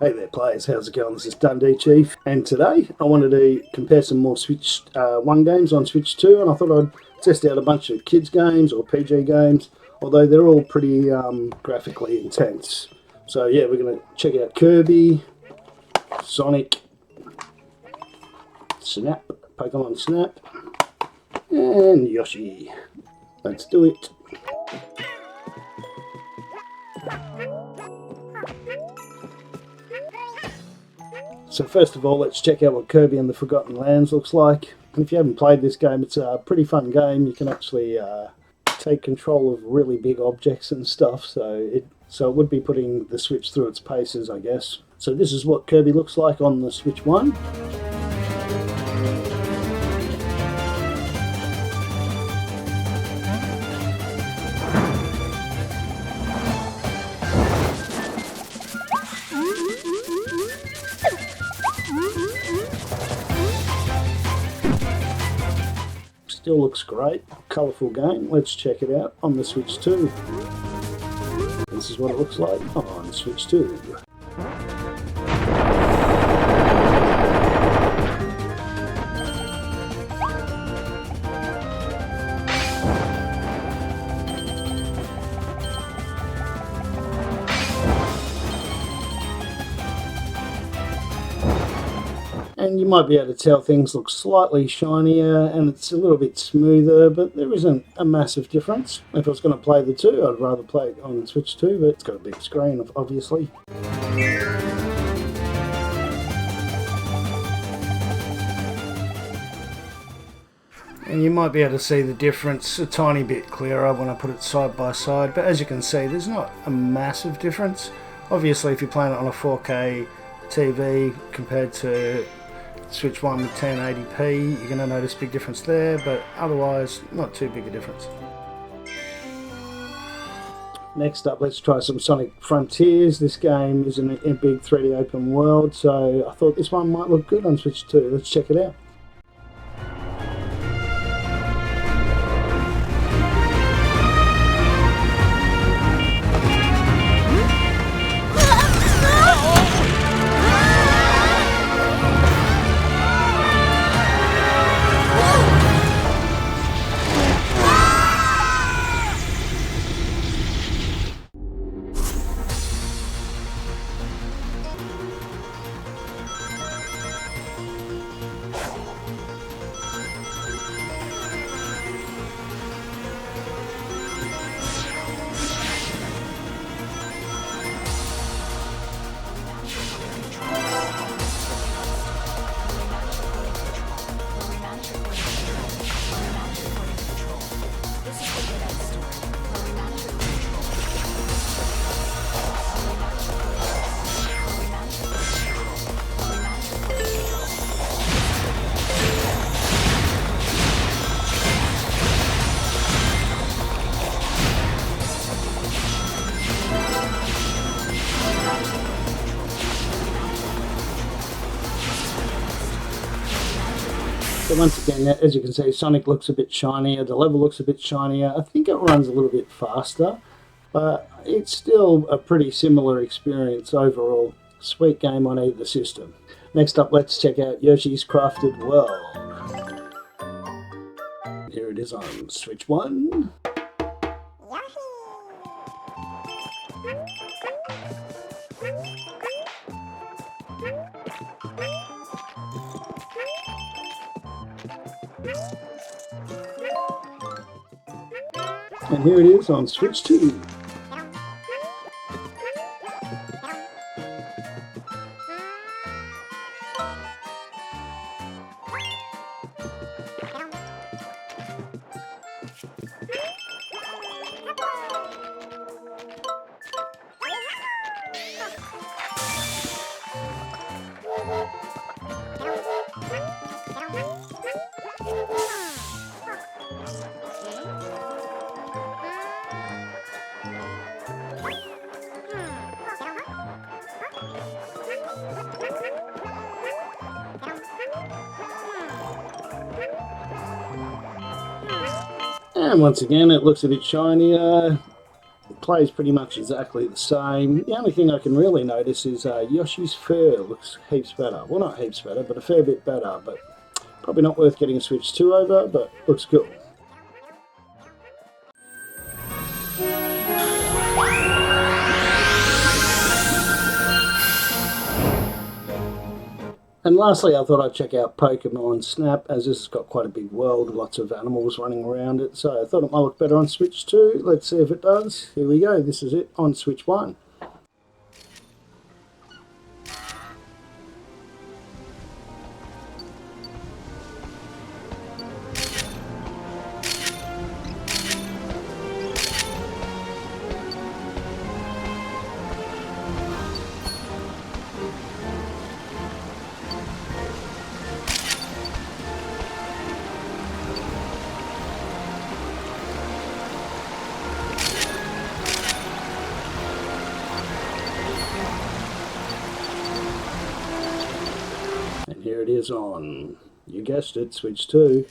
Hey there players, how's it going? This is Dundee Chief, and today I wanted to compare some more Switch 1 games on Switch 2, and I thought I'd test out a bunch of kids games or PG games, although they're all pretty graphically intense. So yeah, we're going to check out Kirby, Sonic, Snap, Pokemon Snap, and Yoshi. Let's do it. So first of all, let's check out what Kirby and the Forgotten Lands looks like. And if you haven't played this game, it's a pretty fun game. You can actually take control of really big objects and stuff, so it would be putting the Switch through its paces, I guess. So this is what Kirby looks like on the Switch 1. Still looks great, colourful game. Let's check it out on the Switch 2. This is what it looks like on Switch 2. And you might be able to tell things look slightly shinier and it's a little bit smoother, but there isn't a massive difference. If I was going to play the two, I'd rather play it on Switch 2, but it's got a big screen, obviously. And you might be able to see the difference a tiny bit clearer when I put it side by side, but as you can see, there's not a massive difference. Obviously, if you're playing it on a 4K TV compared to Switch 1 with 1080p, you're going to notice a big difference there, but otherwise not too big a difference. Next up, let's try some Sonic Frontiers. This game is in a big 3D open world, so I thought this one might look good on Switch 2. Let's check it out. So once again, as you can see, Sonic looks a bit shinier, the level looks a bit shinier. I think it runs a little bit faster, but it's still a pretty similar experience overall. Sweet game on either system. Next up, let's check out Yoshi's Crafted World. Here it is on Switch 1. And here it is on Switch 2. And once again, it looks a bit shinier. It plays pretty much exactly the same. The only thing I can really notice is Yoshi's fur looks heaps better. Well, not heaps better, but a fair bit better. But probably not worth getting a Switch 2 over, but looks cool. And lastly, I thought I'd check out Pokemon Snap, as this has got quite a big world, lots of animals running around it, so I thought it might look better on Switch 2. Let's see if it does. Here we go, this is it on Switch 1. And here it is on, you guessed it, Switch 2.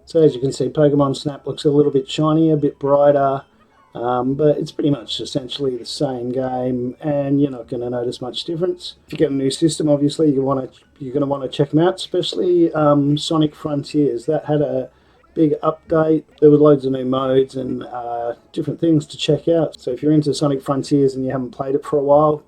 So as you can see, Pokemon Snap looks a little bit shinier, a bit brighter, but it's pretty much essentially the same game, and you're not going to notice much difference. If you get a new system, obviously you're going to want to check them out, especially Sonic Frontiers. That had a big update. There were loads of new modes and different things to check out. So if you're into Sonic Frontiers and you haven't played it for a while,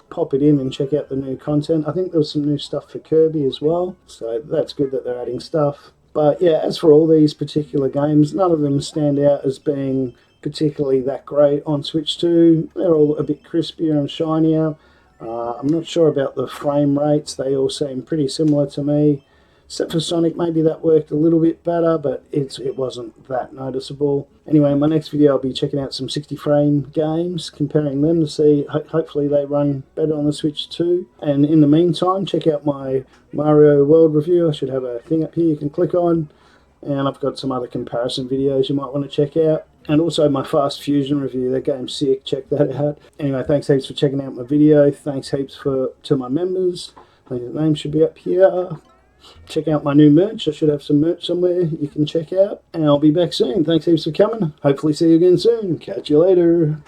pop it in and check out the new content. I think there was some new stuff for Kirby as well, so that's good that they're adding stuff. But yeah, as for all these particular games, none of them stand out as being particularly that great on Switch 2. They're all a bit crispier and shinier. I'm not sure about the frame rates. They all seem pretty similar to me. Except for Sonic, maybe that worked a little bit better, but it wasn't that noticeable. Anyway, in my next video I'll be checking out some 60 frame games, comparing them to see, hopefully they run better on the Switch 2. And in the meantime, check out my Mario World review. I should have a thing up here you can click on. And I've got some other comparison videos you might want to check out. And also my Fast Fusion review, that game's sick, check that out. Anyway, thanks heaps for checking out my video. Thanks heaps to my members. I think the name should be up here. Check out my new merch. I should have some merch somewhere you can check out. And I'll be back soon. Thanks heaps for coming. Hopefully see you again soon. Catch you later.